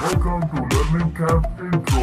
Welcome to Learning Camp Intro.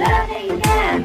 Learning Camp।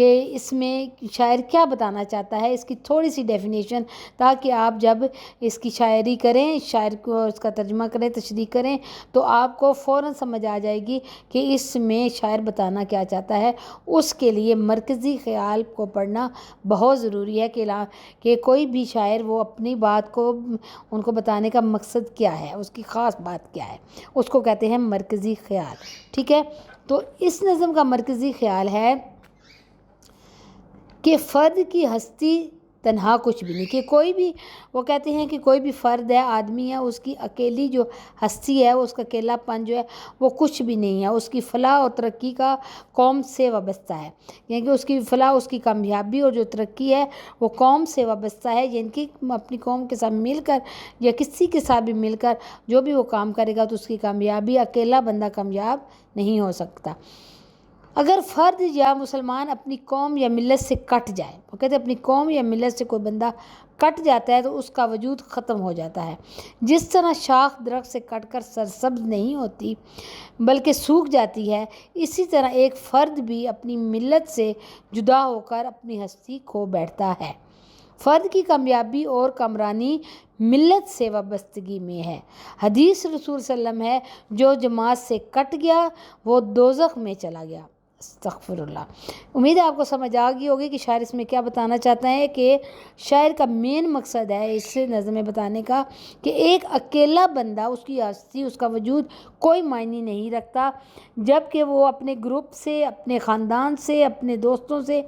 کہ اس میں شاعر کیا بتانا چاہتا ہے، اس کی تھوڑی سی ڈیفینیشن، تاکہ آپ جب اس کی شاعری کریں، شاعر کو اس کا ترجمہ کریں، تشریح کریں، تو آپ کو فوراً سمجھ آ جائے گی کہ اس میں شاعر بتانا کیا چاہتا ہے۔ اس کے لیے مرکزی خیال کو پڑھنا بہت ضروری ہے کہ کوئی بھی شاعر وہ اپنی بات کو ان کو بتانے کا مقصد کیا ہے، اس کی خاص بات کیا ہے، اس کو کہتے ہیں مرکزی خیال، ٹھیک ہے۔ تو اس نظم کا مرکزی خیال ہے کہ فرد کی ہستی تنہا کچھ بھی نہیں، کہ کوئی بھی، وہ کہتے ہیں کہ کوئی بھی فرد ہے، آدمی ہے، اس کی اکیلی جو ہستی ہے، اس کا اکیلا پن جو ہے وہ کچھ بھی نہیں ہے، اس کی فلاح اور ترقی کا قوم سے وابستہ ہے، یعنی کہ اس کی فلاح، اس کی کامیابی اور جو ترقی ہے وہ قوم سے وابستہ ہے، یعنی کہ اپنی قوم کے ساتھ مل کر یا کسی کے ساتھ بھی مل کر جو بھی وہ کام کرے گا تو اس کی کامیابی، اکیلا بندہ کامیاب نہیں ہو سکتا۔ اگر فرد یا مسلمان اپنی قوم یا ملت سے کٹ جائے، وہ کہتے ہیں اپنی قوم یا ملت سے کوئی بندہ کٹ جاتا ہے تو اس کا وجود ختم ہو جاتا ہے۔ جس طرح شاخ درخت سے کٹ کر سرسبز نہیں ہوتی بلکہ سوکھ جاتی ہے، اسی طرح ایک فرد بھی اپنی ملت سے جدا ہو کر اپنی ہستی کھو بیٹھتا ہے۔ فرد کی کامیابی اور کامرانی ملت سے وابستگی میں ہے۔ حدیث رسول صلی اللہ علیہ وسلم ہے، جو جماعت سے کٹ گیا وہ دوزخ میں چلا گیا۔ استغفر اللہ۔ امید ہے آپ کو سمجھ آ گئی ہوگی کہ شاعر اس میں کیا بتانا چاہتا ہے، کہ شاعر کا مین مقصد ہے اس نظم میں بتانے کا کہ ایک اکیلا بندہ، اس کی ہستی، اس کا وجود کوئی معنی نہیں رکھتا، جب کہ وہ اپنے گروپ سے، اپنے خاندان سے، اپنے دوستوں سے،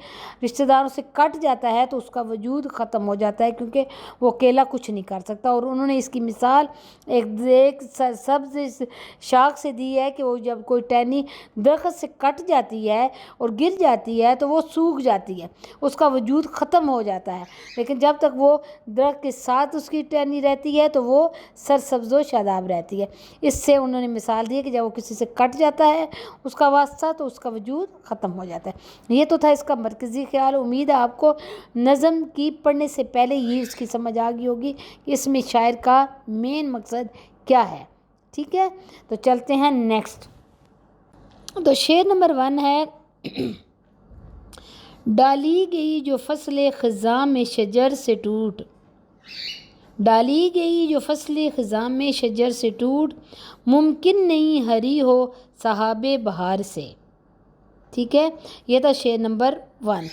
رشتہ داروں سے کٹ جاتا ہے تو اس کا وجود ختم ہو جاتا ہے، کیونکہ وہ اکیلا کچھ نہیں کر سکتا۔ اور انہوں نے اس کی مثال ایک سبز شاخ سے دی ہے کہ وہ جب کوئی ٹہنی درخت سے کٹ جاتی ہے اور گر جاتی ہے تو وہ سوکھ جاتی ہے، اس کا وجود ختم ہو جاتا ہے، لیکن جب تک وہ درخت کے ساتھ اس کی ٹہنی رہتی ہے تو وہ سرسبز و شاداب رہتی ہے۔ اس سے انہوں نے مثال دی ہے کہ جب وہ کسی سے کٹ جاتا ہے اس کا واسطہ تو اس کا وجود ختم ہو جاتا ہے۔ یہ تو تھا اس کا مرکزی خیال۔ امید ہے آپ کو نظم کی پڑھنے سے پہلے ہی اس کی سمجھ آ گئی ہوگی کہ اس میں شاعر کا مین مقصد کیا ہے، ٹھیک ہے۔ تو چلتے ہیں نیکسٹ۔ تو شعر نمبر 1 ہے، ڈالی گئی جو فصل خزاں میں شجر سے ٹوٹ، ڈالی گئی جو فصل خزاں میں شجر سے ٹوٹ، ممکن نہیں ہری ہو صحاب بہار سے، ٹھیک ہے۔ یہ تھا شعر نمبر 1۔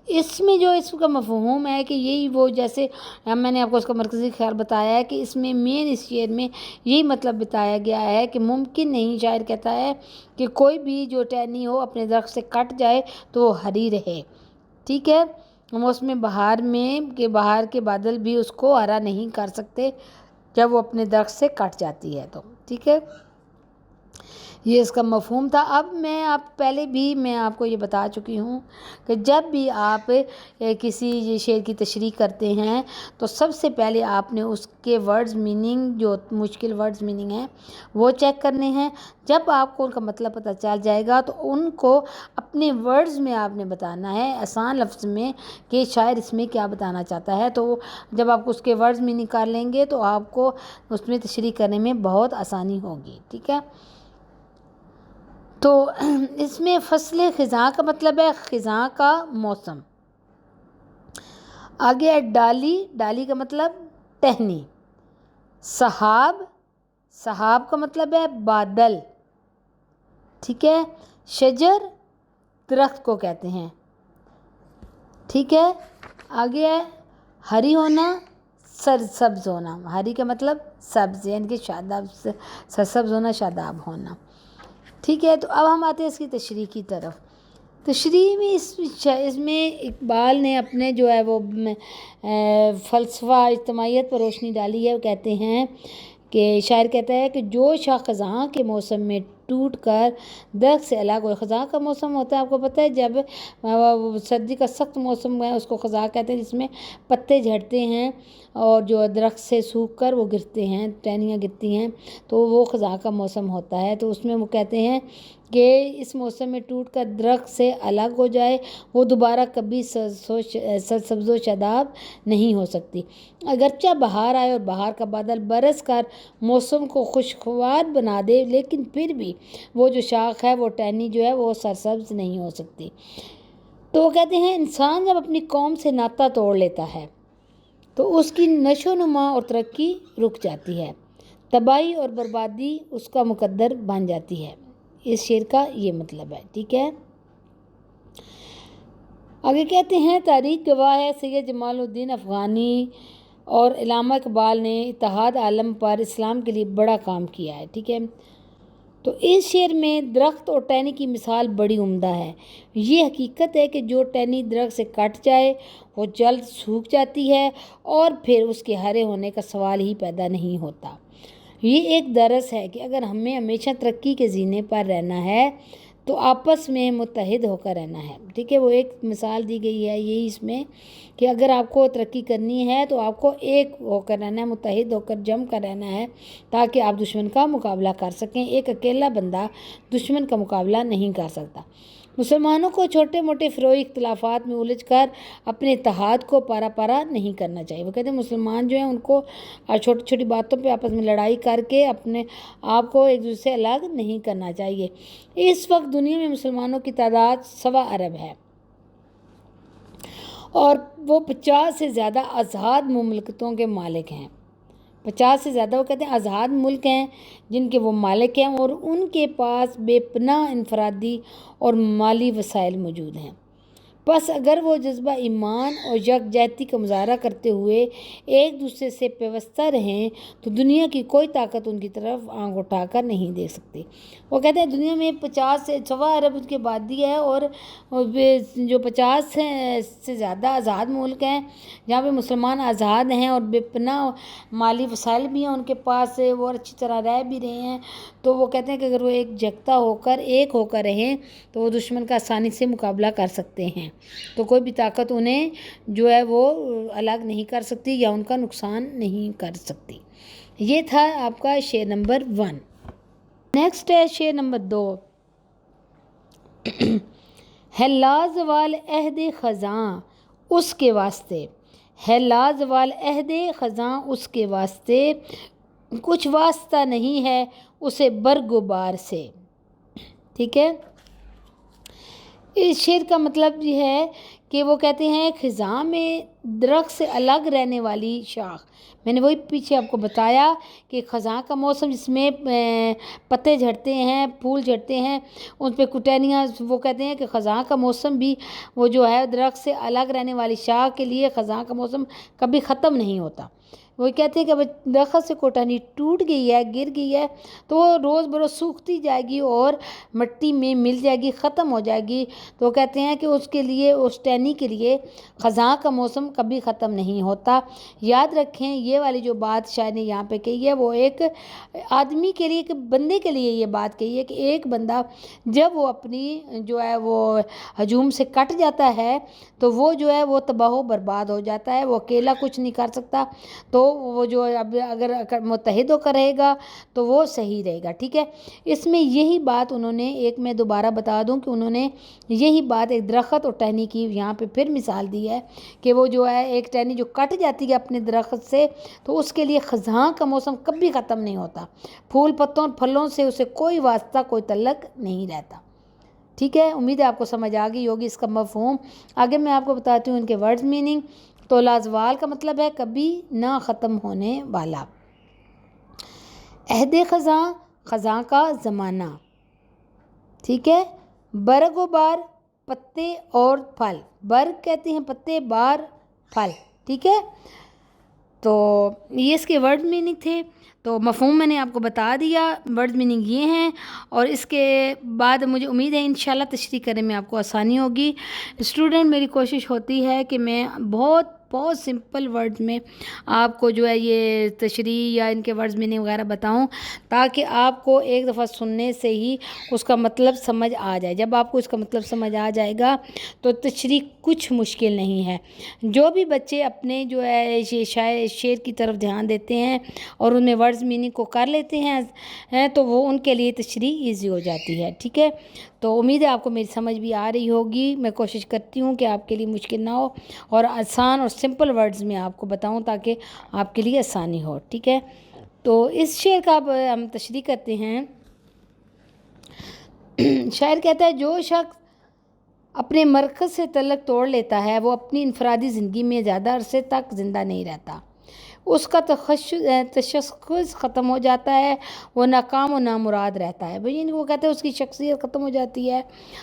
اس میں جو اس کا مفہوم ہے کہ یہی وہ، جیسے میں نے آپ کو اس کا مرکزی خیال بتایا ہے کہ اس میں مین، اس شعر میں یہی مطلب بتایا گیا ہے کہ ممکن نہیں، شاعر کہتا ہے کہ کوئی بھی جو ٹہنی ہو اپنے درخت سے کٹ جائے تو وہ ہری رہے، ٹھیک ہے۔ موسم بہار میں کہ بہار کے بادل بھی اس کو ہرا نہیں کر سکتے جب وہ اپنے درخت سے کٹ جاتی ہے تو، ٹھیک ہے۔ یہ اس کا مفہوم تھا۔ اب پہلے بھی میں آپ کو یہ بتا چکی ہوں کہ جب بھی آپ کسی شعر کی تشریح کرتے ہیں تو سب سے پہلے آپ نے اس کے ورڈز میننگ، جو مشکل ورڈز میننگ ہیں وہ چیک کرنے ہیں۔ جب آپ کو ان کا مطلب پتہ چل جائے گا تو ان کو اپنے ورڈز میں آپ نے بتانا ہے، آسان لفظ میں، کہ شاعر اس میں کیا بتانا چاہتا ہے۔ تو جب آپ اس کے ورڈز میں نکال لیں گے تو آپ کو اس میں تشریح کرنے میں بہت آسانی ہوگی، ٹھیک ہے۔ تو اس میں فصل خزاں کا مطلب ہے خزاں کا موسم۔ آگے ہے ڈالی، ڈالی کا مطلب ٹہنی۔ صحاب، صحاب کا مطلب ہے بادل، ٹھیک ہے۔ شجر، درخت کو کہتے ہیں، ٹھیک ہے۔ آگے ہے ہری ہونا، سرسبز ہونا۔ ہری کا مطلب سبز، یعنی کہ شاداب، سرسبز ہونا، شاداب ہونا، ٹھیک ہے۔ تو اب ہم آتے ہیں اس کی تشریح کی طرف۔ تشریح میں اس میں اقبال نے اپنے جو ہے وہ فلسفہ اجتماعیت پر روشنی ڈالی ہے۔ وہ کہتے ہیں کہ شاعر کہتا ہے کہ جو شاخ خزاں کے موسم میں ٹوٹ کر درخت سے الگ ہو، خزاں کا موسم ہوتا ہے آپ کو پتہ ہے، جب سردی کا سخت موسم ہے اس کو خزاں کہتے ہیں، جس میں پتے جھڑتے ہیں اور جو درخت سے سوکھ کر وہ گرتے ہیں، ٹہنیاں گرتی ہیں، تو وہ خزاں کا موسم ہوتا ہے۔ تو اس میں وہ کہتے ہیں کہ اس موسم میں ٹوٹ کر درخت سے الگ ہو جائے، وہ دوبارہ کبھی سرسبز و شاداب نہیں ہو سکتی۔ اگرچہ بہار آئے اور بہار کا بادل برس کر موسم کو خوشگوار بنا دے، لیکن پھر بھی وہ جو شاخ ہے، وہ ٹہنی جو ہے وہ سرسبز نہیں ہو سکتی۔ تو وہ کہتے ہیں انسان جب اپنی قوم سے ناطہ توڑ لیتا ہے تو اس کی نشو و نما اور ترقی رک جاتی ہے، تباہی اور بربادی اس کا مقدر بن جاتی ہے۔ اس شعر کا یہ مطلب ہے، ٹھیک ہے۔ آگے کہتے ہیں تاریخ گواہ ہے سید جمال الدین افغانی اور علامہ اقبال نے اتحاد عالم پر اسلام کے لیے بڑا کام کیا ہے، ٹھیک ہے۔ تو اس شعر میں درخت اور ٹہنی کی مثال بڑی عمدہ ہے۔ یہ حقیقت ہے کہ جو ٹہنی درخت سے کٹ جائے وہ جلد سوکھ جاتی ہے اور پھر اس کے ہرے ہونے کا سوال ہی پیدا نہیں ہوتا۔ یہ ایک درس ہے کہ اگر ہمیں ہمیشہ ترقی کے زینے پر رہنا ہے تو آپس میں متحد ہو کر رہنا ہے، ٹھیک ہے۔ وہ ایک مثال دی گئی ہے یہی اس میں کہ اگر آپ کو ترقی کرنی ہے تو آپ کو ایک ہو کر رہنا ہے، متحد ہو کر جم کر رہنا ہے تاکہ آپ دشمن کا مقابلہ کر سکیں۔ ایک اکیلا بندہ دشمن کا مقابلہ نہیں کر سکتا۔ مسلمانوں کو چھوٹے موٹے فروئی اختلافات میں الجھ کر اپنے اتحاد کو پارا پارا نہیں کرنا چاہیے۔ وہ کہتے ہیں مسلمان جو ہیں ان کو چھوٹی چھوٹی باتوں پہ آپس میں لڑائی کر کے اپنے آپ کو ایک دوسرے سے الگ نہیں کرنا چاہیے۔ اس وقت دنیا میں مسلمانوں کی تعداد 1.25 ارب ہے اور وہ 50 سے زیادہ آزاد مملکتوں کے مالک ہیں۔ 50 سے زیادہ وہ کہتے ہیں آزاد ملک ہیں جن کے وہ مالک ہیں اور ان کے پاس بے پناہ انفرادی اور مالی وسائل موجود ہیں۔ بس اگر وہ جذبہ ایمان اور یکجہتی کا مظاہرہ کرتے ہوئے ایک دوسرے سے پیوستہ رہیں تو دنیا کی کوئی طاقت ان کی طرف آنکھ اٹھا کر نہیں دیکھ سکتی۔ وہ کہتے ہیں دنیا میں 50 سے 1.25 ارب کی آبادی ہے اور جو 50 سے زیادہ آزاد ملک ہیں جہاں پہ مسلمان آزاد ہیں اور بے پناہ مالی وسائل بھی ہیں ان کے پاس، وہ اچھی طرح رہ بھی رہے ہیں، تو وہ کہتے ہیں کہ اگر وہ ایک جگتا ہو کر ایک ہو کر رہیں تو وہ دشمن کا آسانی سے مقابلہ کر سکتے ہیں، تو کوئی بھی طاقت انہیں جو ہے وہ الگ نہیں کر سکتی یا ان کا نقصان نہیں کر سکتی۔ یہ تھا آپ کا شعر نمبر 1۔ نیکسٹ ہے شعر نمبر 2۔ ہے لازوال عہد خزاں اس کے واسطے، ہے لازوال عہد خزاں اس کے واسطے، کچھ واسطہ نہیں ہے اسے برگ و بار سے، ٹھیک ہے۔ اس شعر کا مطلب یہ ہے کہ وہ کہتے ہیں خزاں میں درخت سے الگ رہنے والی شاخ، میں نے وہی پیچھے آپ کو بتایا کہ خزاں کا موسم جس میں پتے جھڑتے ہیں، پھول جھڑتے ہیں، ان پہ کٹینیاں، وہ کہتے ہیں کہ خزاں کا موسم بھی وہ جو ہے درخت سے الگ رہنے والی شاخ کے لیے خزاں کا موسم کبھی ختم نہیں ہوتا۔ وہ کہتے ہیں کہ درخت سے کوٹانی ٹوٹ گئی ہے، گر گئی ہے تو وہ روز بروز سوکھتی جائے گی اور مٹی میں مل جائے گی، ختم ہو جائے گی، تو وہ کہتے ہیں کہ اس کے لیے، اس ٹہنی کے لیے خزاں کا موسم کبھی ختم نہیں ہوتا۔ یاد رکھیں یہ والی جو بات شاید نے یہاں پہ کہی ہے وہ ایک آدمی کے لیے، ایک بندے کے لیے یہ بات کہی ہے کہ ایک بندہ جب وہ اپنی جو ہے وہ ہجوم سے کٹ جاتا ہے تو وہ جو ہے وہ تباہ و برباد ہو جاتا ہے، وہ اکیلا کچھ نہیں کر سکتا، تو وہ جو اب اگر متحد ہو کر رہے گا تو وہ صحیح رہے گا، ٹھیک ہے۔ اس میں یہی بات انہوں نے، ایک میں دوبارہ بتا دوں کہ انہوں نے یہی بات ایک درخت اور ٹہنی کی یہاں پہ پھر مثال دی ہے کہ وہ جو ہے ایک ٹہنی جو کٹ جاتی ہے اپنے درخت سے تو اس کے لیے خزاں کا موسم کبھی ختم نہیں ہوتا، پھول پتوں اور پھلوں سے اسے کوئی واسطہ، کوئی تعلق نہیں رہتا، ٹھیک ہے۔ امید ہے آپ کو سمجھ آ گئی ہوگی اس کا مفہوم۔ آگے میں آپ کو بتاتی ہوں ان کے ورڈز میننگ۔ تو لازوال کا مطلب ہے کبھی نہ ختم ہونے والا، عہد خزاں، خزاں کا زمانہ، ٹھیک ہے۔ برگ و بار، پتے اور پھل، برگ کہتے ہیں پتے، بار پھل، ٹھیک ہے۔ تو یہ اس کے ورڈ میننگ تھے، تو مفہوم میں نے آپ کو بتا دیا، ورڈ میننگ یہ ہیں، اور اس کے بعد مجھے امید ہے انشاءاللہ تشریح کرنے میں آپ کو آسانی ہوگی۔ اسٹوڈنٹ میری کوشش ہوتی ہے کہ میں بہت سمپل ورڈز میں آپ کو جو ہے یہ تشریح یا ان کے ورڈز میننگ وغیرہ بتاؤں تاکہ آپ کو ایک دفعہ سننے سے ہی اس کا مطلب سمجھ آ جائے۔ جب آپ کو اس کا مطلب سمجھ آ جائے گا تو تشریح کچھ مشکل نہیں ہے۔ جو بھی بچے اپنے جو ہے شعر کی طرف دھیان دیتے ہیں اور ان میں ورڈز میننگ کو کر لیتے ہیں تو وہ ان کے لیے تشریح ایزی ہو جاتی ہے، ٹھیک ہے۔ تو امید ہے آپ کو میری سمجھ بھی آ رہی ہوگی۔ میں کوشش کرتی ہوں کہ آپ کے لیے مشکل نہ ہو اور آسان اور سمپل ورڈز میں آپ کو بتاؤں تاکہ آپ کے لیے آسانی ہو، ٹھیک ہے۔ تو اس شعر کا اب ہم تشریح کرتے ہیں۔ شاعر کہتا ہے جو شخص اپنے مرکز سے تعلق توڑ لیتا ہے وہ اپنی انفرادی زندگی میں زیادہ عرصے تک زندہ نہیں رہتا، اس کا تشخص ختم ہو جاتا ہے، وہ ناکام و نامراد رہتا ہے. یعنی وہ کہتے ہیں اس کی شخصیت ختم ہو جاتی ہے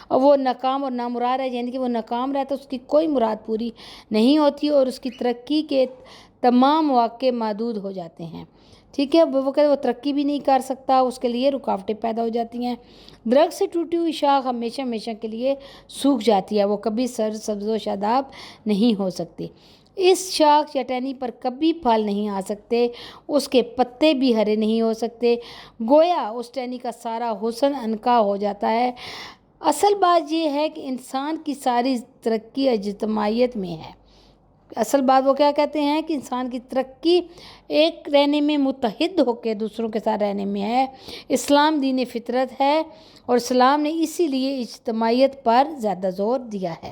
اور وہ ناکام اور نامراد ہے، یعنی کہ وہ ناکام رہتا ہے، اس کی کوئی مراد پوری نہیں ہوتی اور اس کی ترقی کے تمام مواقع محدود ہو جاتے ہیں. ٹھیک ہے، وہ کہتے ہیں وہ ترقی بھی نہیں کر سکتا، اس کے لیے رکاوٹیں پیدا ہو جاتی ہیں. درخت سے ٹوٹی ہوئی شاخ ہمیشہ کے لیے سوکھ جاتی ہے، وہ کبھی سبز و شاداب نہیں ہو سکتی. اس شاخ یا ٹہنی پر کبھی پھل نہیں آ سکتے، اس کے پتے بھی ہرے نہیں ہو سکتے، گویا اس ٹہنی کا سارا حسن عنقا ہو جاتا ہے. اصل بات یہ ہے کہ انسان کی ساری ترقی اجتماعیت میں ہے. اصل بات وہ کیا کہتے ہیں کہ انسان کی ترقی ایک رہنے میں، متحد ہو کے دوسروں کے ساتھ رہنے میں ہے. اسلام دین فطرت ہے اور اسلام نے اسی لیے اجتماعیت پر زیادہ زور دیا ہے.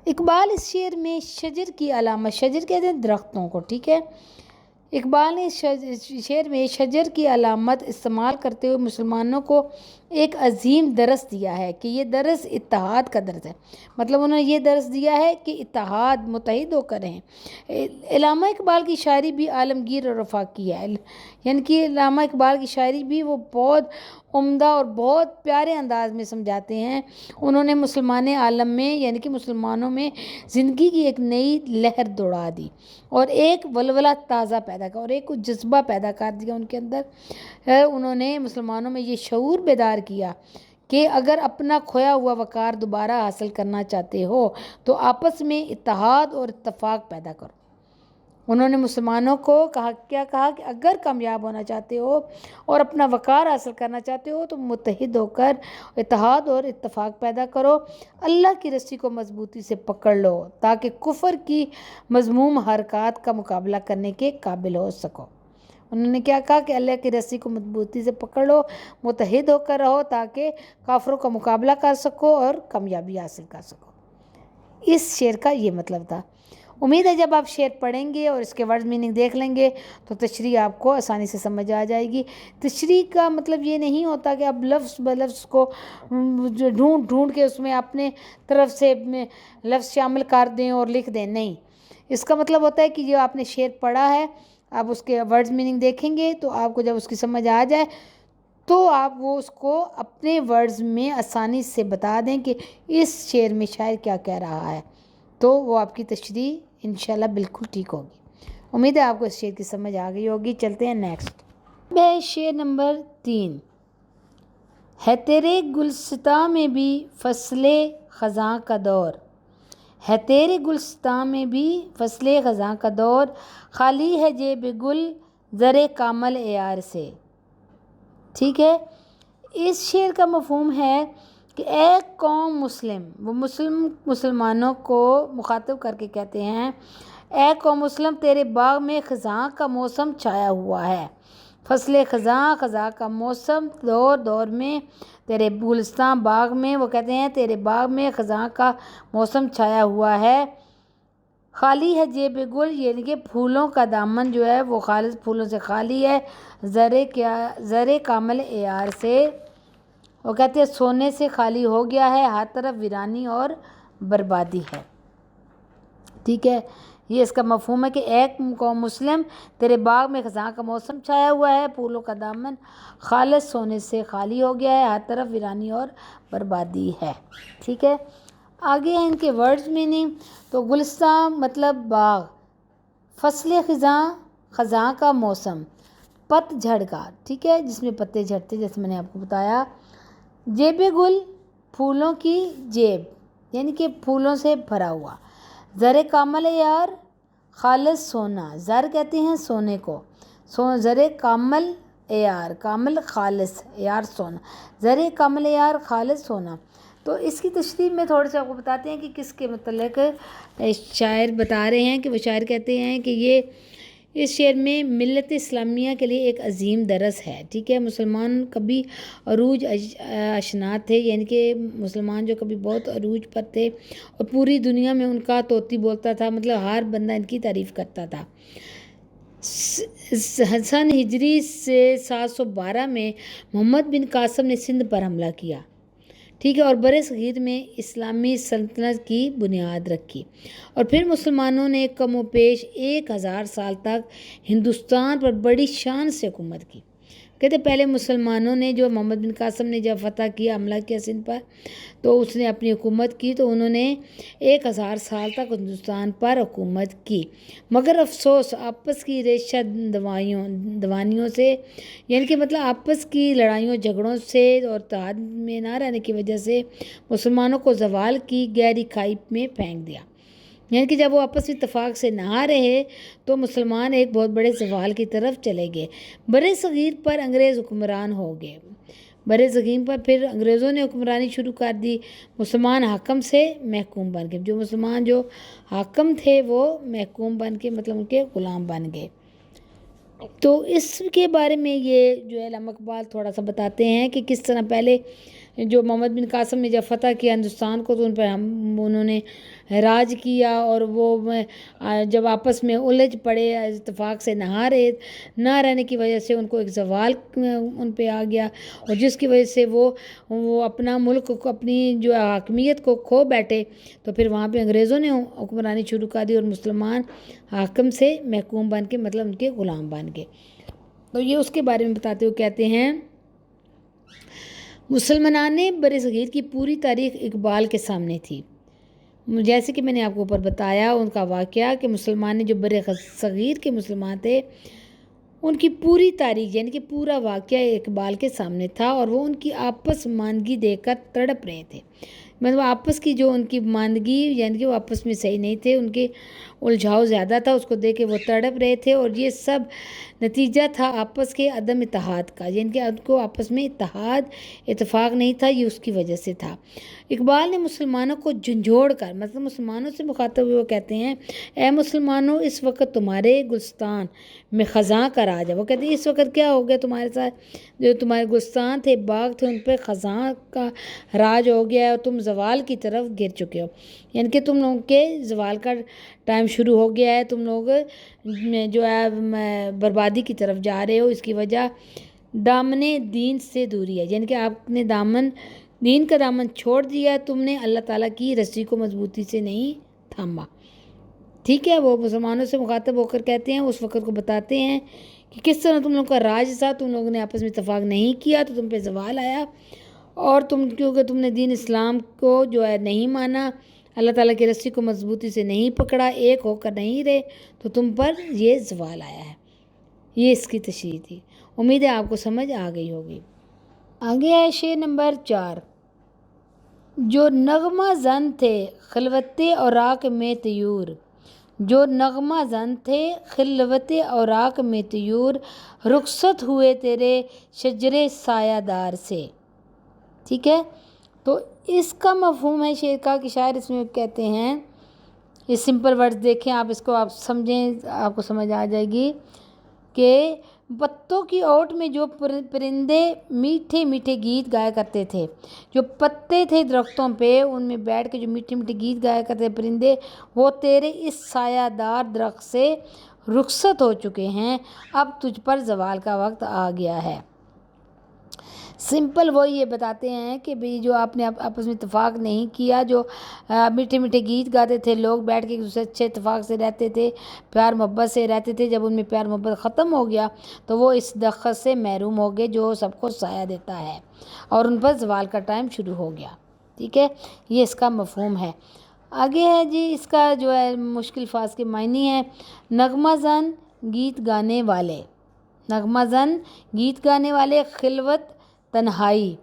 اقبال اس شعر میں شجر کی علامت، شجر کہتے ہیں درختوں کو، ٹھیک ہے، اقبال نے شعر میں شجر کی علامت استعمال کرتے ہوئے مسلمانوں کو ایک عظیم درس دیا ہے کہ یہ درس اتحاد کا درس ہے. مطلب انہوں نے یہ درس دیا ہے کہ اتحاد، متحد ہو کر رہیں. علامہ اقبال کی شاعری بھی عالمگیر اور رفاقی ہے، یعنی کہ علامہ اقبال کی شاعری بھی وہ بہت عمدہ اور بہت پیارے انداز میں سمجھاتے ہیں. انہوں نے مسلمان عالم میں یعنی کہ مسلمانوں میں زندگی کی ایک نئی لہر دوڑا دی اور ایک ولولہ تازہ پیدا کر اور ایک جذبہ پیدا کر دیا ان کے اندر. انہوں نے مسلمانوں میں یہ شعور بیدار کیا کہ اگر اپنا کھویا ہوا وقار دوبارہ حاصل کرنا چاہتے ہو تو آپس میں اتحاد اور اتفاق پیدا کرو. انہوں نے مسلمانوں کو کہا کہ اگر کامیاب ہونا چاہتے ہو اور اپنا وقار حاصل کرنا چاہتے ہو تو متحد ہو کر اتحاد اور اتفاق پیدا کرو. اللہ کی رسی کو مضبوطی سے پکڑ لو تاکہ کفر کی مذموم حرکات کا مقابلہ کرنے کے قابل ہو سکو. انہوں نے کیا کہا کہ اللہ کی رسی کو مضبوطی سے پکڑ لو، متحد ہو کر رہو تاکہ کافروں کا مقابلہ کر سکو اور کامیابی حاصل کر سکو. اس شعر کا یہ مطلب تھا. امید ہے جب آپ شعر پڑھیں گے اور اس کے ورڈ میننگ دیکھ لیں گے تو تشریح آپ کو آسانی سے سمجھ آ جائے گی. تشریح کا مطلب یہ نہیں ہوتا کہ آپ لفظ بلفظ کو ڈھونڈ کے اس میں اپنے طرف سے لفظ شامل کر دیں اور لکھ دیں، نہیں. اس کا مطلب ہوتا ہے کہ جو آپ نے شعر پڑھا ہے آپ اس کے ورڈ میننگ دیکھیں گے تو آپ کو جب اس کی سمجھ آ جائے تو آپ وہ اس کو اپنے ورڈز میں آسانی سے بتا دیں کہ اس شعر میں شاعر کیا کہہ رہا ہے، تو وہ آپ کی تشریح انشاءاللہ بالکل ٹھیک ہوگی. امید ہے آپ کو اس شعر کی سمجھ آ گئی ہوگی. چلتے ہیں نیکسٹ. شعر نمبر 3. ہے تیرے گلستاں میں بھی فصل خزاں کا دور، ہے تیرے گلستاں میں بھی فصل خزاں کا دور، خالی ہے جیب گل زر کامل عیار سے. ٹھیک ہے، اس شعر کا مفہوم ہے کہ ایک قوم مسلم، وہ مسلمانوں کو مخاطب کر کے کہتے ہیں، اے قوم مسلم تیرے باغ میں خزاں کا موسم چھایا ہوا ہے. فصل خزاں کا موسم دور میں تیرے گلستان باغ میں، وہ کہتے ہیں تیرے باغ میں خزاں کا موسم چھایا ہوا ہے. خالی ہے جیب گل، یعنی کہ پھولوں کا دامن جو ہے وہ خالص پھولوں سے خالی ہے. زر کامل عیار سے، وہ کہتے ہیں سونے سے خالی ہو گیا ہے، ہر طرف ویرانی اور بربادی ہے. ٹھیک ہے، یہ اس کا مفہوم ہے کہ ایک قوم مسلم تیرے باغ میں خزاں کا موسم چھایا ہوا ہے، پھولوں کا دامن خالص سونے سے خالی ہو گیا ہے، ہر طرف ویرانی اور بربادی ہے. ٹھیک ہے، آگے ہیں ان کے ورڈز میننگ. تو گلستان مطلب باغ، فصل خزاں کا موسم پت جھڑ کا، ٹھیک ہے، جس میں پتے جھڑتے جیسے میں نے آپ کو بتایا. جیب گل پھولوں کی جیب یعنی کہ پھولوں سے بھرا ہوا. زر کامل یار خالص سونا، زر کہتے ہیں سونے کو، زر کامل یار، کامل خالص، یار سونا، زر کامل یار خالص سونا. تو اس کی تشریح میں تھوڑے سے آپ کو بتاتے ہیں کہ کس کے متعلق شاعر بتا رہے ہیں. کہ وہ شاعر کہتے ہیں کہ یہ اس شعر میں ملت اسلامیہ کے لیے ایک عظیم درس ہے. ٹھیک ہے، مسلمان کبھی عروج اشنا تھے، یعنی کہ مسلمان جو کبھی بہت عروج پر تھے اور پوری دنیا میں ان کا طوطی بولتا تھا، مطلب ہر بندہ ان کی تعریف کرتا تھا. سن ہجری سے 712 میں محمد بن قاسم نے سندھ پر حملہ کیا. ٹھیک ہے، اور برِ صغیر میں اسلامی سلطنت کی بنیاد رکھی، اور پھر مسلمانوں نے کم و بیش 1000 سال تک ہندوستان پر بڑی شان سے حکومت کی۔ کہتے پہلے مسلمانوں نے جو محمد بن قاسم نے جب فتح کیا، حملہ کیا سندھ پر، تو اس نے اپنی حکومت کی، تو انہوں نے 1000 سال تک ہندوستان پر حکومت کی، مگر افسوس آپس کی ریشہ دوانیوں سے، یعنی کہ مطلب آپس کی لڑائیوں جھگڑوں سے اور اتحاد میں نہ رہنے کی وجہ سے مسلمانوں کو زوال کی گہری کھائی میں پھینک دیا۔ یعنی کہ جب وہ آپس میں اتفاق سے نہ رہے تو مسلمان ایک بہت بڑے زوال کی طرف چلے گئے۔ برِ صغیر پر انگریز حکمران ہو گئے، برِ صغیر پر پھر انگریزوں نے حکمرانی شروع کر دی، مسلمان حاکم سے محکوم بن گئے، جو حاکم تھے وہ محکوم بن کے مطلب ان کے غلام بن گئے۔ تو اس کے بارے میں یہ جو ہے علامہ اقبال تھوڑا سا بتاتے ہیں کہ کس طرح پہلے جو محمد بن قاسم نے جب فتح کیا ہندوستان کو، تو ان پر انہوں نے راج کیا، اور وہ جب آپس میں الجھ پڑے، اتفاق سے نہ رہنے کی وجہ سے ان کو ایک زوال ان پہ آ گیا، اور جس کی وجہ سے وہ اپنا ملک کو، اپنی جو حاکمیت کو کھو بیٹھے، تو پھر وہاں پہ انگریزوں نے حکمرانی شروع کر دی، اور مسلمان حاکم سے محکوم بن کے مطلب ان کے غلام بن گئے۔ تو یہ اس کے بارے میں بتاتے ہوئے کہتے ہیں، مسلمانان برِ صغیر کی پوری تاریخ اقبال کے سامنے تھی، جیسے کہ میں نے آپ کو اوپر بتایا ان کا واقعہ کہ مسلمان جو برِ صغیر کے مسلمان تھے، ان کی پوری تاریخ یعنی کہ پورا واقعہ اقبال کے سامنے تھا، اور وہ ان کی آپس ماندگی دیکھ کر تڑپ رہے تھے۔ مطلب آپس کی جو ان کی ماندگی، یعنی کہ وہ آپس میں صحیح نہیں تھے، ان کے الجھاؤ زیادہ تھا، اس کو دیکھ کے وہ تڑپ رہے تھے، اور یہ سب نتیجہ تھا آپس کے عدم اتحاد کا، یعنی کہ ان کو آپس میں اتفاق نہیں تھا، یہ اس کی وجہ سے تھا۔ اقبال نے مسلمانوں کو جھنجھوڑ کر، مطلب مسلمانوں سے مخاطب ہوئے وہ کہتے ہیں، اے مسلمانوں، اس وقت تمہارے گلستان میں خزاں کا راج ہے۔ وہ کہتے ہیں اس وقت کیا ہو گیا تمہارے ساتھ، جو تمہارے گلستان تھے، باغ تھے، ان پہ خزاں کا راج ہو گیا ہے، اور تم زوال کی طرف گر چکے ہو، یعنی کہ تم لوگوں کے زوال کا ٹائم شروع ہو گیا ہے، تم لوگ جو ہے بربادی کی طرف جا رہے ہو۔ اس کی وجہ دامن دین سے دوری ہے، یعنی کہ آپ نے دین کا دامن چھوڑ دیا، تم نے اللہ تعالیٰ کی رسی کو مضبوطی سے نہیں تھاما۔ ٹھیک ہے، وہ مسلمانوں سے مخاطب ہو کر کہتے ہیں، اس وقت کو بتاتے ہیں کہ کس طرح تم لوگوں کا راج تھا، تم لوگوں نے آپس میں اتفاق نہیں کیا تو تم پہ زوال آیا، اور کیونکہ تم نے دین اسلام کو جو ہے نہیں مانا، اللہ تعالیٰ کی رسی کو مضبوطی سے نہیں پکڑا، ایک ہو کر نہیں رہے، تو تم پر یہ زوال آیا ہے۔ یہ اس کی تشریح تھی۔ امید ہے آپ کو سمجھ آ گئی ہوگی۔ آگے ہے شعر نمبر 4۔ جو نغمہ زن تھے خلوت اوراق میں طیور، جو نغمہ زن تھے خلوت اوراق میں طیور، رخصت ہوئے تیرے شجر سایہ دار سے۔ ٹھیک ہے، تو اس کا مفہوم ہے شعر کا کہ شاعر اس میں کہتے ہیں، یہ سمپل ورڈز دیکھیں آپ، اس کو آپ سمجھیں، آپ کو سمجھ آ جائے گی کہ پتوں کی اوٹ میں جو پرندے میٹھے میٹھے گیت گایا کرتے تھے، جو پتے تھے درختوں پہ ان میں بیٹھ کے جو میٹھے میٹھے گیت گایا کرتے تھے پرندے، وہ تیرے اس سایہ دار درخت سے رخصت ہو چکے ہیں، اب تجھ پر زوال کا وقت آ گیا ہے۔ سمپل وہ یہ بتاتے ہیں کہ بھئی جو آپ نے آپس میں اتفاق نہیں کیا، جو میٹھے میٹھے گیت گاتے تھے، لوگ بیٹھ کے ایک دوسرے اچھے اتفاق سے رہتے تھے، پیار محبت سے رہتے تھے، جب ان میں پیار محبت ختم ہو گیا تو وہ اس درخت سے محروم ہو گئے جو سب کو سایہ دیتا ہے، اور ان پر زوال کا ٹائم شروع ہو گیا۔ ٹھیک ہے، یہ اس کا مفہوم ہے۔ آگے ہے جی اس کا جو ہے مشکل الفاظ کے معنی ہے، نغمہ زن گیت گانے والے، نغمہ زن گیت گانے والے، خلوت تنہائی،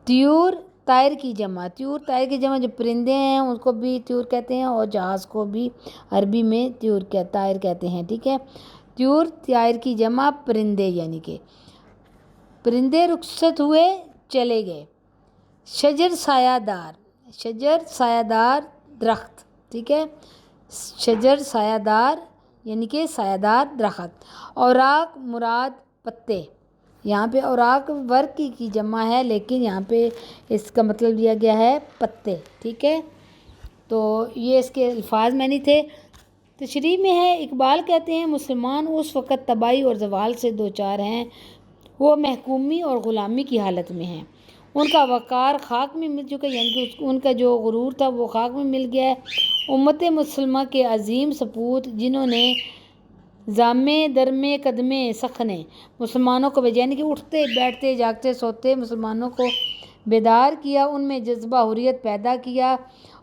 طیور طائر کی جمع، طیور طائر کی جمع، جو پرندے ہیں ان کو بھی طیور کہتے ہیں، اور جہاز کو بھی عربی میں طائر کہتے ہیں۔ ٹھیک ہے، طیور طائر کی جمع، پرندے یعنی کہ پرندے رخصت ہوئے چلے گئے، شجر سایہ دار، شجر سایہ دار درخت، ٹھیک ہے، شجر سایہ دار یعنی کہ سایہ دار درخت، اوراق مراد پتے، یہاں پہ اوراق ورق کی جمع ہے لیکن یہاں پہ اس کا مطلب لیا گیا ہے پتے۔ ٹھیک ہے، تو یہ اس کے الفاظ معنی تھے۔ تشریح میں ہے، اقبال کہتے ہیں مسلمان اس وقت تباہی اور زوال سے دوچار ہیں، وہ محکومی اور غلامی کی حالت میں ہیں، ان کا وقار خاک میں مل چکا ہے، یعنی کہ ان کا جو غرور تھا وہ خاک میں مل گیا ہے۔ امت مسلمہ کے عظیم سپوت جنہوں نے زامے درمے قدمے سخنے مسلمانوں کو یعنی کہ اٹھتے بیٹھتے جاگتے سوتے مسلمانوں کو بیدار کیا، ان میں جذبہ حریت پیدا کیا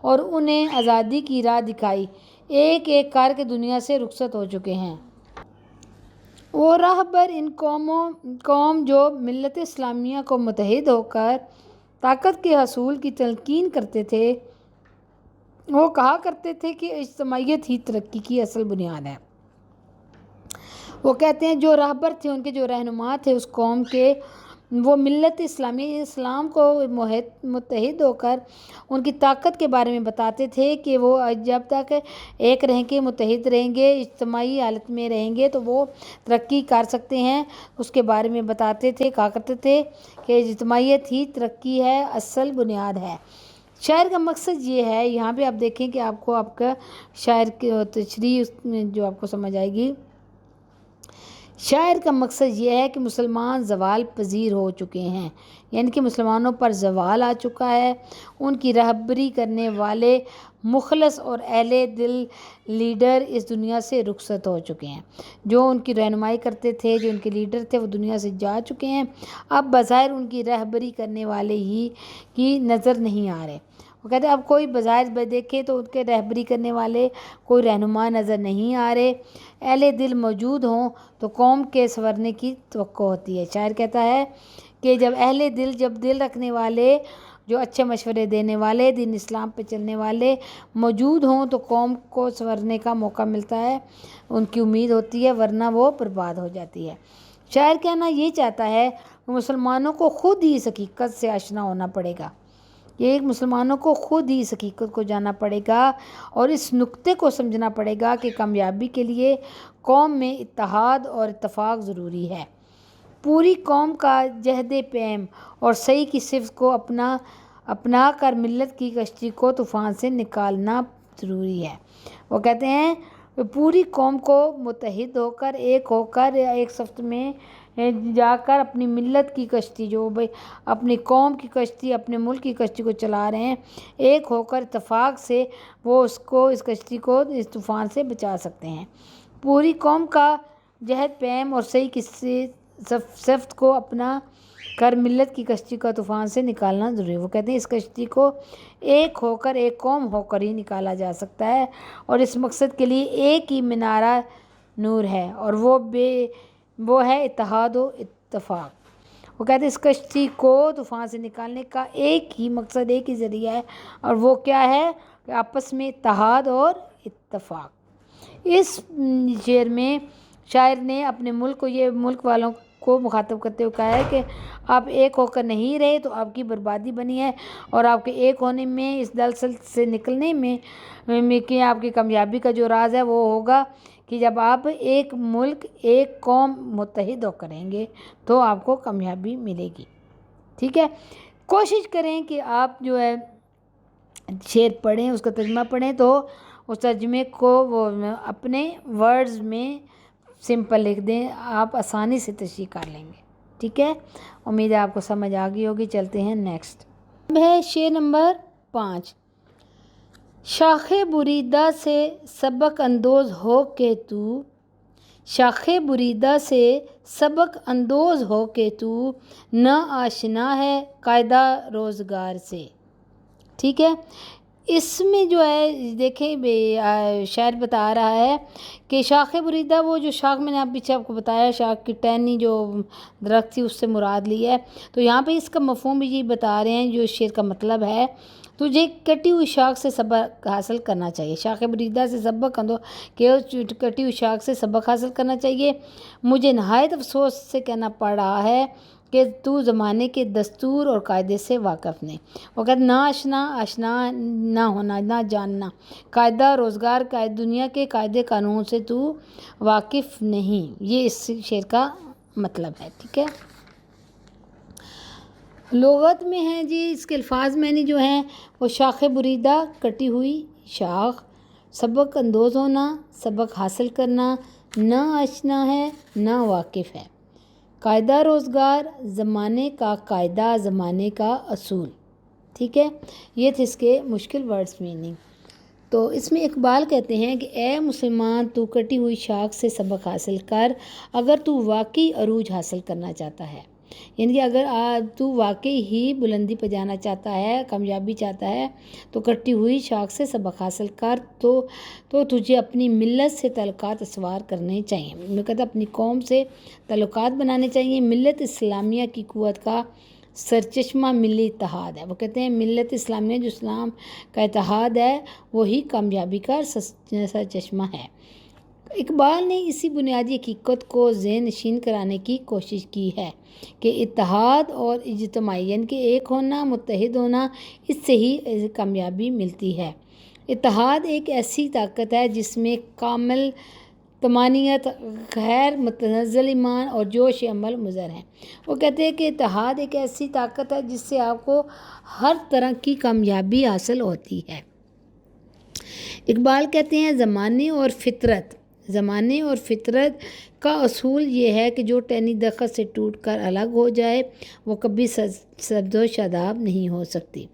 اور انہیں آزادی کی راہ دکھائی، ایک ایک کر کے دنیا سے رخصت ہو چکے ہیں۔ وہ راہبر ان قوم جو ملت اسلامیہ کو متحد ہو کر طاقت کے حصول کی تلقین کرتے تھے، وہ کہا کرتے تھے کہ اجتماعیت ہی ترقی کی اصل بنیاد ہے۔ وہ کہتے ہیں جو راہبر تھے، ان کے جو رہنما تھے اس قوم کے، وہ ملت اسلامیہ اسلام کو متحد ہو کر ان کی طاقت کے بارے میں بتاتے تھے کہ وہ جب تک ایک رہیں گے، متحد رہیں گے، اجتماعی حالت میں رہیں گے تو وہ ترقی کر سکتے ہیں، اس کے بارے میں بتاتے تھے، کہا کرتے تھے کہ اجتماعیت ہی ترقی ہے، اصل بنیاد ہے۔ شاعر کا مقصد یہ ہے، یہاں پہ آپ دیکھیں کہ آپ کو آپ کا شاعر کی تشریح جو آپ کو سمجھ آئے گی۔ شاعر کا مقصد یہ ہے کہ مسلمان زوال پذیر ہو چکے ہیں، یعنی کہ مسلمانوں پر زوال آ چکا ہے، ان کی رہبری کرنے والے مخلص اور اہل دل لیڈر اس دنیا سے رخصت ہو چکے ہیں، جو ان کی رہنمائی کرتے تھے، جو ان کے لیڈر تھے وہ دنیا سے جا چکے ہیں، اب بظاہر ان کی رہبری کرنے والے ہی کی نظر نہیں آ رہے۔ وہ کہتے ہیں اب کوئی بظاہر دیکھے تو ان کے رہبری کرنے والے کوئی رہنما نظر نہیں آ رہے، اہل دل موجود ہوں تو قوم کے سنورنے کی توقع ہوتی ہے۔ شاعر کہتا ہے کہ جب اہل دل، جب دل رکھنے والے، جو اچھے مشورے دینے والے، دین اسلام پہ چلنے والے موجود ہوں تو قوم کو سنورنے کا موقع ملتا ہے، ان کی امید ہوتی ہے، ورنہ وہ برباد ہو جاتی ہے۔ شاعر کہنا یہ چاہتا ہے کہ مسلمانوں کو خود ہی اس حقیقت سے آشنا ہونا پڑے گا، یہ مسلمانوں کو خود ہی اس حقیقت کو جاننا پڑے گا اور اس نقطے کو سمجھنا پڑے گا کہ کامیابی کے لیے قوم میں اتحاد اور اتفاق ضروری ہے، پوری قوم کا جہد پیم اور صحیح کی صفت کو اپنا کر ملت کی کشتی کو طوفان سے نکالنا ضروری ہے۔ وہ کہتے ہیں پوری قوم کو متحد ہو کر ایک صفت میں جا کر اپنی ملت کی کشتی، جو اپنی قوم کی کشتی، اپنے ملک کی کشتی کو چلا رہے ہیں، ایک ہو کر اتفاق سے وہ اس کشتی کو اس طوفان سے بچا سکتے ہیں۔ پوری قوم کا جہد پیم اور صحیح کی صفت کو اپنا کر ملت کی کشتی کا طوفان سے نکالنا ضروری ہے۔ وہ کہتے ہیں اس کشتی کو ایک ہو کر، ایک قوم ہو کر ہی نکالا جا سکتا ہے، اور اس مقصد کے لیے ایک ہی منارہ نور ہے، اور وہ ہے اتحاد و اتفاق۔ وہ کہتے ہیں اس کشتی کو طوفان سے نکالنے کا ایک ہی مقصد، ایک ہی ذریعہ ہے، اور وہ کیا ہے کہ آپس میں اتحاد اور اتفاق۔ اس شعر میں شاعر نے اپنے ملک والوں کو مخاطب کرتے ہوئے کہا ہے کہ آپ ایک ہو کر نہیں رہے تو آپ کی بربادی بنی ہے، اور آپ کے ایک ہونے میں، اس دلدل سے نکلنے میں کہ آپ کی کامیابی کا جو راز ہے وہ ہوگا کہ جب آپ ایک ملک، ایک قوم متحد ہو کریں گے تو آپ کو کامیابی ملے گی۔ ٹھیک ہے، کوشش کریں کہ آپ جو ہے شعر پڑھیں، اس کا ترجمہ پڑھیں تو اس ترجمے کو وہ اپنے ورڈز میں سمپل لکھ دیں، آپ آسانی سے تشریح کر لیں گے۔ ٹھیک ہے، امید ہے آپ کو سمجھ آ گئی ہوگی۔ چلتے ہیں نیکسٹ۔ اب ہے شعر نمبر 5۔ شاخ بریدہ سے سبق اندوز ہو کے تو، شاخ بریدہ سے سبق اندوز ہو کے تو، نہ آشنا ہے قاعدہ روزگار سے۔ ٹھیک ہے، اس میں جو ہے دیکھیں شاعر بتا رہا ہے کہ شاخ بریدہ، وہ جو شاخ میں نے پیچھے آپ کو بتایا، شاخ کی ٹہنی جو درخت تھی اس سے مراد لی ہے، تو یہاں پہ اس کا مفہوم بھی یہ بتا رہے ہیں، جو شعر کا مطلب ہے، تجھے کٹی ہوئی شاخ سے سبق حاصل کرنا چاہیے۔ شاخ بریدہ سے سبق کہ کٹی ہوئی شاخ سے سبق حاصل کرنا چاہیے۔ مجھے نہایت افسوس سے کہنا پڑ رہا ہے کہ تو زمانے کے دستور اور قاعدے سے واقف نہیں۔ وہ کہتے نہ آشنا نہ ہونا، نہ جاننا، قاعدہ روزگار، دنیا کے قاعدے قانون سے تو واقف نہیں، یہ اس شعر کا مطلب ہے۔ ٹھیک ہے، لغت میں ہے جی، اس کے الفاظ میں جو ہیں وہ شاخ بریدہ کٹی ہوئی شاخ، سبق اندوز ہونا، سبق حاصل کرنا، نہ آشنا ہے نہ واقف ہے، قاعدہ روزگار، زمانے کا قاعدہ، زمانے کا اصول. ٹھیک ہے، یہ تھے اس کے مشکل ورڈز میننگ. تو اس میں اقبال کہتے ہیں کہ اے مسلمان تو کٹی ہوئی شاخ سے سبق حاصل کر اگر تو واقعی عروج حاصل کرنا چاہتا ہے. یعنی کہ اگر تو واقعی ہی بلندی پہ جانا چاہتا ہے، کامیابی چاہتا ہے، تو کٹی ہوئی شاخ سے سبق حاصل کر تو تجھے اپنی ملت سے تعلقات استوار کرنے چاہیے. میں کہتا اپنی قوم سے تعلقات بنانے چاہیے. ملت اسلامیہ کی قوت کا سرچشمہ ملی اتحاد ہے. وہ کہتے ہیں ملت اسلامیہ جو اسلام کا اتحاد ہے وہی کامیابی کا سرچشمہ ہے. اقبال نے اسی بنیادی حقیقت کو ذہن نشین کرانے کی کوشش کی ہے کہ اتحاد اور اجتماعی یعنی کہ ایک ہونا، متحد ہونا، اس سے ہی کامیابی ملتی ہے. اتحاد ایک ایسی طاقت ہے جس میں کامل طمانینت، غیر متنزل ایمان اور جوش عمل مظہر ہیں. وہ کہتے ہیں کہ اتحاد ایک ایسی طاقت ہے جس سے آپ کو ہر طرح کی کامیابی حاصل ہوتی ہے. اقبال کہتے ہیں زمانے اور فطرت کا اصول یہ ہے کہ جو ٹہنی درخت سے ٹوٹ کر الگ ہو جائے وہ کبھی سبز و شاداب نہیں ہو سکتی.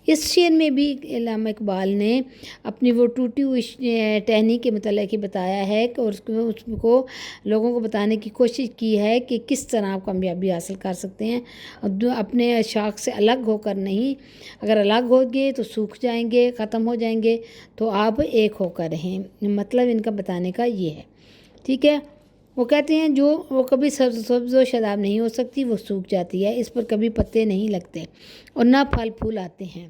اس شعر میں بھی علامہ اقبال نے اپنی وہ ٹوٹی ہوئی ٹہنی کے متعلق ہی بتایا ہے اور اس کو لوگوں کو بتانے کی کوشش کی ہے کہ کس طرح آپ کامیابی حاصل کر سکتے ہیں. اپنے شاخ سے الگ ہو کر نہیں، اگر الگ ہو گئے تو سوکھ جائیں گے، ختم ہو جائیں گے، تو آپ ایک ہو کر رہیں. مطلب ان کا بتانے کا یہ ہے. ٹھیک ہے، وہ کہتے ہیں وہ کبھی سبز و شاداب نہیں ہو سکتی، وہ سوکھ جاتی ہے، اس پر کبھی پتے نہیں لگتے اور نہ پھل پھول آتے ہیں.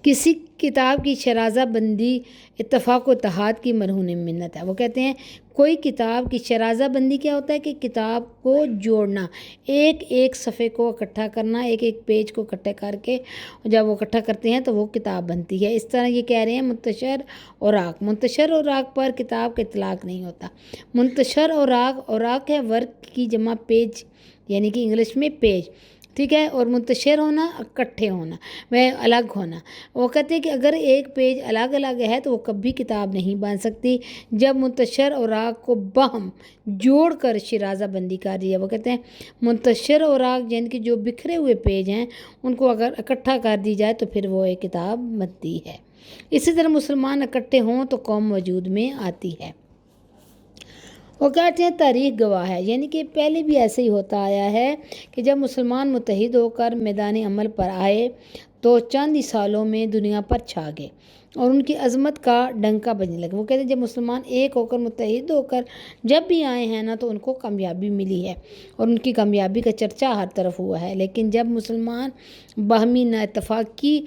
کسی کتاب کی شرازہ بندی اتفاق و اتحاد کی مرہون منت ہے. وہ کہتے ہیں کوئی کتاب کی شرازہ بندی کیا ہوتا ہے کہ کتاب کو جوڑنا، ایک ایک صفحے کو اکٹھا کرنا، ایک ایک پیج کو اکٹھا کر کے جب وہ اکٹھا کرتے ہیں تو وہ کتاب بنتی ہے. اس طرح یہ کہہ رہے ہیں منتشر اوراق پر کتاب کا اطلاق نہیں ہوتا. منتشر اوراق ہے ورق کی جمع پیج، یعنی کہ انگلش میں پیج. ٹھیک ہے، اور منتشر ہونا اکٹھے ہونا، وہ الگ ہونا. وہ کہتے ہیں کہ اگر ایک پیج الگ الگ ہے تو وہ کبھی کتاب نہیں بن سکتی. جب منتشر اوراق کو باہم جوڑ کر شرازہ بندی کر دی ہے. وہ کہتے ہیں منتشر اوراق یعنی کہ جو بکھرے ہوئے پیج ہیں ان کو اگر اکٹھا کر دی جائے تو پھر وہ ایک کتاب بنتی ہے. اسی طرح مسلمان اکٹھے ہوں تو قوم وجود میں آتی ہے. وہ کہتے ہیں تاریخ گواہ ہے، یعنی کہ پہلے بھی ایسے ہی ہوتا آیا ہے کہ جب مسلمان متحد ہو کر میدان عمل پر آئے تو چند ہی سالوں میں دنیا پر چھا گئے اور ان کی عظمت کا ڈنکا بجنے لگا. وہ کہتے ہیں جب مسلمان ایک ہو کر متحد ہو کر جب بھی آئے ہیں نا تو ان کو کامیابی ملی ہے اور ان کی کامیابی کا چرچا ہر طرف ہوا ہے. لیکن جب مسلمان باہمی نا اتفاقی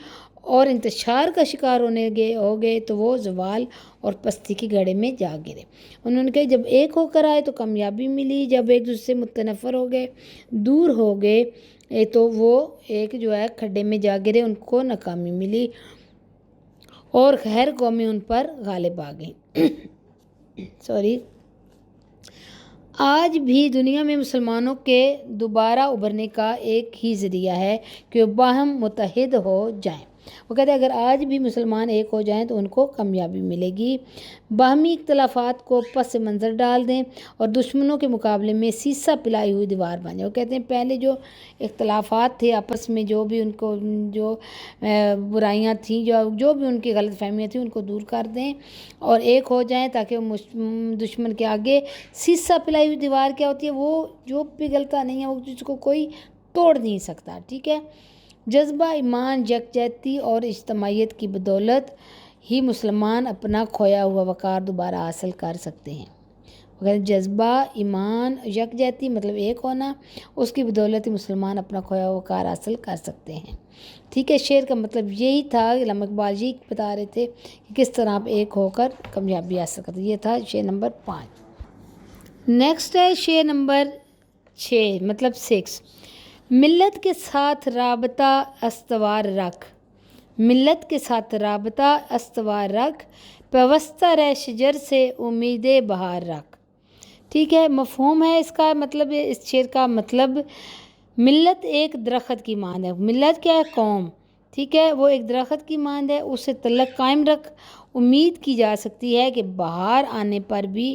اور انتشار کا شکار ہو گئے تو وہ زوال اور پستی کے گڑھے میں جا گرے. انہوں نے کہا جب ایک ہو کر آئے تو کامیابی ملی، جب ایک دوسرے سے متنفر ہو گئے، دور ہو گئے تو وہ ایک جو ہے کھڈے میں جا گرے، ان کو ناکامی ملی اور غیر قومی ان پر غالب آ گئی. آج بھی دنیا میں مسلمانوں کے دوبارہ ابھرنے کا ایک ہی ذریعہ ہے کہ وہ باہم متحد ہو جائیں. وہ کہتے ہیں اگر آج بھی مسلمان ایک ہو جائیں تو ان کو کامیابی ملے گی. باہمی اختلافات کو پس منظر ڈال دیں اور دشمنوں کے مقابلے میں سیسا پلائی ہوئی دیوار بن جائے. وہ کہتے ہیں پہلے جو اختلافات تھے آپس میں، جو بھی ان کو جو برائیاں تھیں، جو بھی ان کی غلط فہمیاں تھیں، ان کو دور کر دیں اور ایک ہو جائیں تاکہ وہ دشمن کے آگے سیسا پلائی ہوئی دیوار کیا ہوتی ہے، وہ جو پگھلتا نہیں ہے، وہ جس کو کوئی توڑ نہیں سکتا. ٹھیک ہے، جذبہ ایمان، یکجہتی اور اجتماعیت کی بدولت ہی مسلمان اپنا کھویا ہوا وقار دوبارہ حاصل کر سکتے ہیں. جذبہ ایمان، یکجہتی مطلب ایک ہونا، اس کی بدولت ہی مسلمان اپنا کھویا ہوا وقار حاصل کر سکتے ہیں. ٹھیک ہے، شعر کا مطلب یہی تھا. علامہ اقبال جی بتا رہے تھے کہ کس طرح آپ ایک ہو کر کامیابی حاصل کرتے. یہ تھا شعر نمبر 5. نیکسٹ ہے شعر نمبر 6 مطلب 6. ملت کے ساتھ رابطہ استوار رکھ، ملت کے ساتھ رابطہ استوار رکھ، پیوستہ رہ شجر سے امید بہار رکھ. ٹھیک ہے، مفہوم ہے اس کا مطلب، اس شعر کا مطلب ملت ایک درخت کی مانند ہے. ملت کیا ہے؟ قوم. ٹھیک ہے، وہ ایک درخت کی مانند ہے، اسے تعلق قائم رکھ. امید کی جا سکتی ہے کہ بہار آنے پر بھی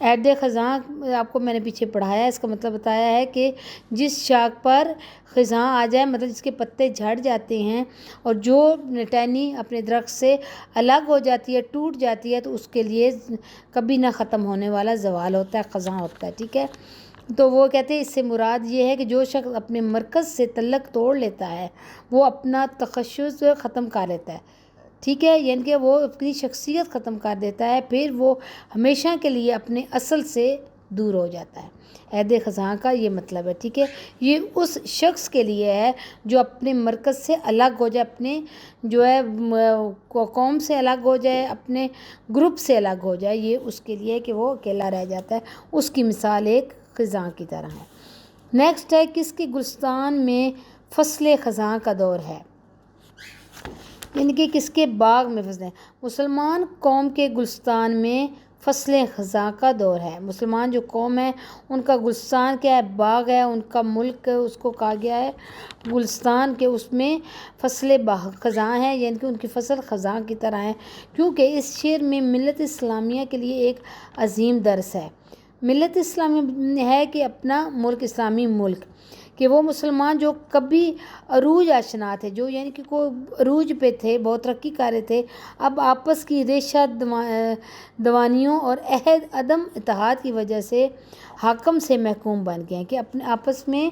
عہد خزاں آپ کو میں نے پیچھے پڑھایا ہے، اس کا مطلب بتایا ہے کہ جس شاخ پر خزاں آ جائے، مطلب جس کے پتے جھڑ جاتے ہیں اور جو ٹہنی اپنے درخت سے الگ ہو جاتی ہے، ٹوٹ جاتی ہے، تو اس کے لیے کبھی نہ ختم ہونے والا زوال ہوتا ہے، خزاں ہوتا ہے، ٹھیک ہے۔ تو وہ کہتے ہیں اس سے مراد یہ ہے کہ جو شخص اپنے مرکز سے تعلق توڑ لیتا ہے وہ اپنا تخصص ختم کر لیتا ہے، ٹھیک ہے، یعنی کہ وہ اپنی شخصیت ختم کر دیتا ہے، پھر وہ ہمیشہ کے لیے اپنے اصل سے دور ہو جاتا ہے۔ عہد خزاں کا یہ مطلب ہے، ٹھیک ہے، یہ اس شخص کے لیے ہے جو اپنے مرکز سے الگ ہو جائے، اپنے جو ہے قوم سے الگ ہو جائے، اپنے گروپ سے الگ ہو جائے، یہ اس کے لیے کہ وہ اکیلا رہ جاتا ہے، اس کی مثال ایک خزاں کی طرح ہے۔ نیکسٹ ہے کس کے گلستان میں فصل خزاں کا دور ہے، یعنی کہ کس کے باغ میں فصلیں، مسلمان قوم کے گلستان میں فصل خزاں کا دور ہے۔ مسلمان جو قوم ہے ان کا گلستان کیا ہے، باغ ہے، ان کا ملک اس کو کہا گیا ہے گلستان، کے اس میں فصل خزاں ہے، یعنی کہ ان کی فصل خزاں کی طرح ہے، کیونکہ اس شعر میں ملت اسلامیہ کے لیے ایک عظیم درس ہے۔ ملت اسلامیہ ہے کہ اپنا ملک اسلامی ملک، کہ وہ مسلمان جو کبھی عروج آشنا تھے، جو یعنی کہ کوئی عروج پہ تھے، بہت ترقی کر رہے تھے، اب آپس کی ریشہ دوانیوں اور عدم اتحاد کی وجہ سے حاکم سے محکوم بن گئے ہیں، کہ اپنے آپس میں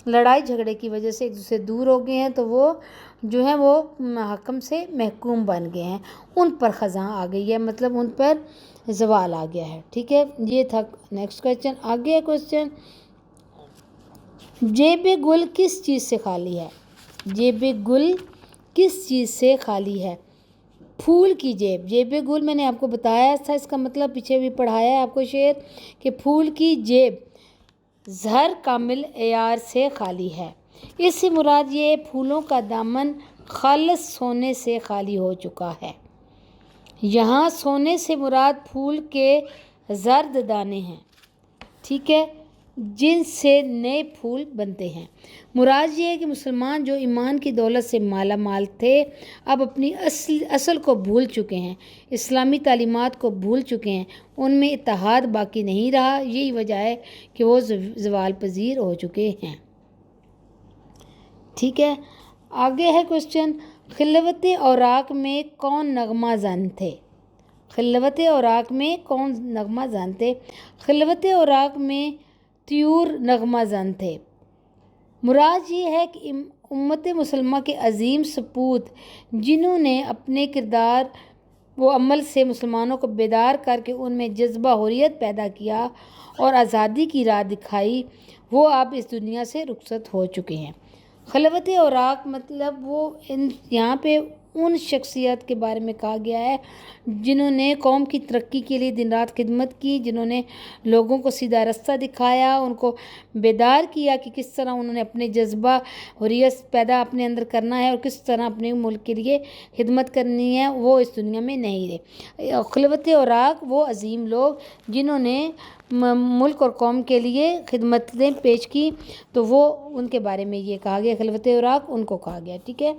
لڑائی جھگڑے کی وجہ سے ایک دوسرے سے دور ہو گئے ہیں، تو وہ جو ہیں وہ حاکم سے محکوم بن گئے ہیں، ان پر خزاں آ گئی ہے، مطلب ان پر زوال آ گیا ہے، ٹھیک ہے۔ یہ تھا نیکسٹ کویسچن۔ آگے ہے کویسچن، جیب گل کس چیز سے خالی ہے، جیب گل کس چیز سے خالی ہے، پھول کی جیب۔ جیب گل میں نے آپ کو بتایا تھا، اس کا مطلب پیچھے بھی پڑھایا ہے آپ کو شعر، کہ پھول کی جیب زر کامل عیار سے خالی ہے، اس سے مراد یہ پھولوں کا دامن خالص سونے سے خالی ہو چکا ہے۔ یہاں سونے سے مراد پھول کے زرد دانے ہیں، ٹھیک ہے، جن سے نئے پھول بنتے ہیں۔ مراد یہ ہے کہ مسلمان جو ایمان کی دولت سے مالا مال تھے، اب اپنی اصل کو بھول چکے ہیں، اسلامی تعلیمات کو بھول چکے ہیں، ان میں اتحاد باقی نہیں رہا، یہی وجہ ہے کہ وہ زوال پذیر ہو چکے ہیں، ٹھیک ہے۔ آگے ہے کویسچن، خلوت اوراق میں کون نغمہ زن تھے، خلوت اوراق میں کون نغمہ زن تھے، خلوت اوراق میں طیور نغمہ زن تھے۔ مراد یہ ہے کہ امت مسلمہ کے عظیم سپوت جنہوں نے اپنے کردار و عمل سے مسلمانوں کو بیدار کر کے ان میں جذبہ حریت پیدا کیا اور آزادی کی راہ دکھائی، وہ اب اس دنیا سے رخصت ہو چکے ہیں۔ خلوت اوراق مطلب وہ یہاں پہ ان شخصیت کے بارے میں کہا گیا ہے جنہوں نے قوم کی ترقی کے لیے دن رات خدمت کی، جنہوں نے لوگوں کو سیدھا رستہ دکھایا، ان کو بیدار کیا کہ کس طرح انہوں نے اپنے جذبہ حریت پیدا اپنے اندر کرنا ہے اور کس طرح اپنے ملک کے لیے خدمت کرنی ہے، وہ اس دنیا میں نہیں رہے۔ خلوت اوراق وہ عظیم لوگ جنہوں نے ملک اور قوم کے لیے خدمتیں پیش کی، تو وہ ان کے بارے میں یہ کہا گیا، خلوت اوراق ان کو کہا گیا، ٹھیک ہے۔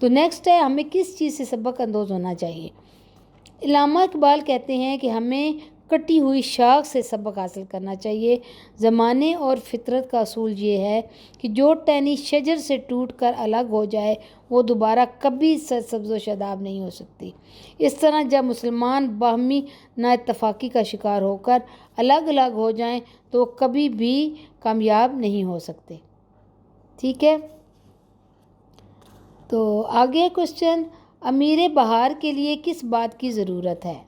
تو نیکسٹ ہے، ہمیں کس چیز سے سبق اندوز ہونا چاہیے۔ علامہ اقبال کہتے ہیں کہ ہمیں کٹی ہوئی شاخ سے سبق حاصل کرنا چاہیے۔ زمانے اور فطرت کا اصول یہ ہے کہ جو ٹہنی شجر سے ٹوٹ کر الگ ہو جائے وہ دوبارہ کبھی سرسبز و شاداب نہیں ہو سکتی۔ اس طرح جب مسلمان باہمی نا اتفاقی کا شکار ہو کر الگ الگ ہو جائیں تو وہ کبھی بھی کامیاب نہیں ہو سکتے، ٹھیک ہے۔ تو آگے کویسچن، امیر بہار کے لیے کس بات کی ضرورت ہے،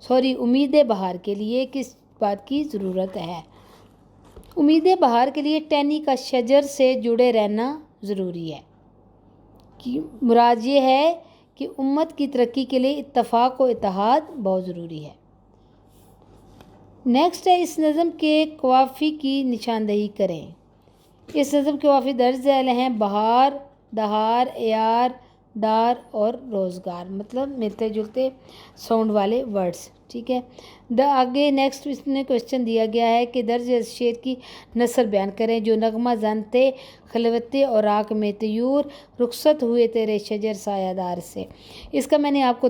امید بہار کے لیے کس بات کی ضرورت ہے۔ امید بہار کے لیے ٹہنی کا شجر سے جڑے رہنا ضروری ہے، مراد یہ ہے کہ امت کی ترقی کے لیے اتفاق و اتحاد بہت ضروری ہے۔ نیکسٹ ہے، اس نظم کے قوافی کی نشاندہی کریں۔ اس نظم کے قوافی درج ذیل ہیں، بہار، دہار، عیار، دار اور روزگار، مطلب ملتے جلتے ساؤنڈ والے ورڈز۔ ٹھیک ہے. آگے نیکسٹ اس میں کوشچن دیا گیا ہے کہ درج شعر کی نثر بیان کریں. جو نغمہ زن تھے خلوت اوراق میں طیور، رخصت ہوئے تیرے شجر سایہ دار سے. اس کا میں نے آپ کو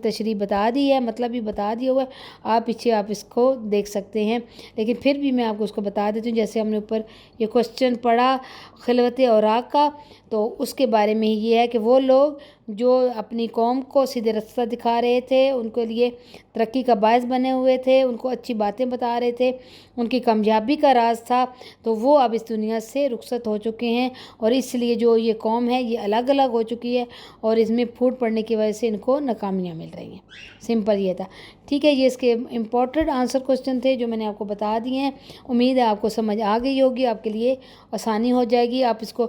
تشریح بتا دی ہے، مطلب بھی بتا دیا ہوا ہے، آپ پیچھے آپ اس کو دیکھ سکتے ہیں، لیکن پھر بھی میں آپ کو اس کو بتا دیتی ہوں. جیسے ہم نے اوپر یہ کوشچن پڑھا خلوت اوراق کا، تو اس کے بارے میں یہ ہے کہ وہ لوگ جو اپنی قوم کو سیدھے رستہ دکھا رہے تھے، ان کے لیے ترقی کا باعث بنے ہوئے تھے، ان کو اچھی باتیں بتا رہے تھے، ان کی کامیابی کا راز تھا، تو وہ اب اس دنیا سے رخصت ہو چکے ہیں، اور اس لیے جو یہ قوم ہے یہ الگ الگ ہو چکی ہے، اور اس میں پھوٹ پڑنے کی وجہ سے ان کو ناکامیاں مل رہی ہیں. سمپل یہ تھا. ٹھیک ہے، یہ اس کے امپورٹنٹ آنسر کوشچن تھے جو میں نے آپ کو بتا دیے ہیں. امید ہے آپ کو سمجھ آ گئی ہوگی، آپ کے لیے آسانی ہو جائے گی. آپ اس کو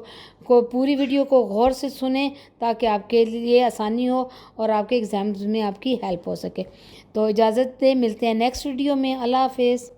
پوری ویڈیو کو غور سے سنیں تاکہ آپ کے لیے آسانی ہو اور آپ کے ایگزامز میں آپ کی ہیلپ ہو سکے. تو اجازت دیں، ملتے ہیں نیکسٹ ویڈیو میں. اللہ حافظ.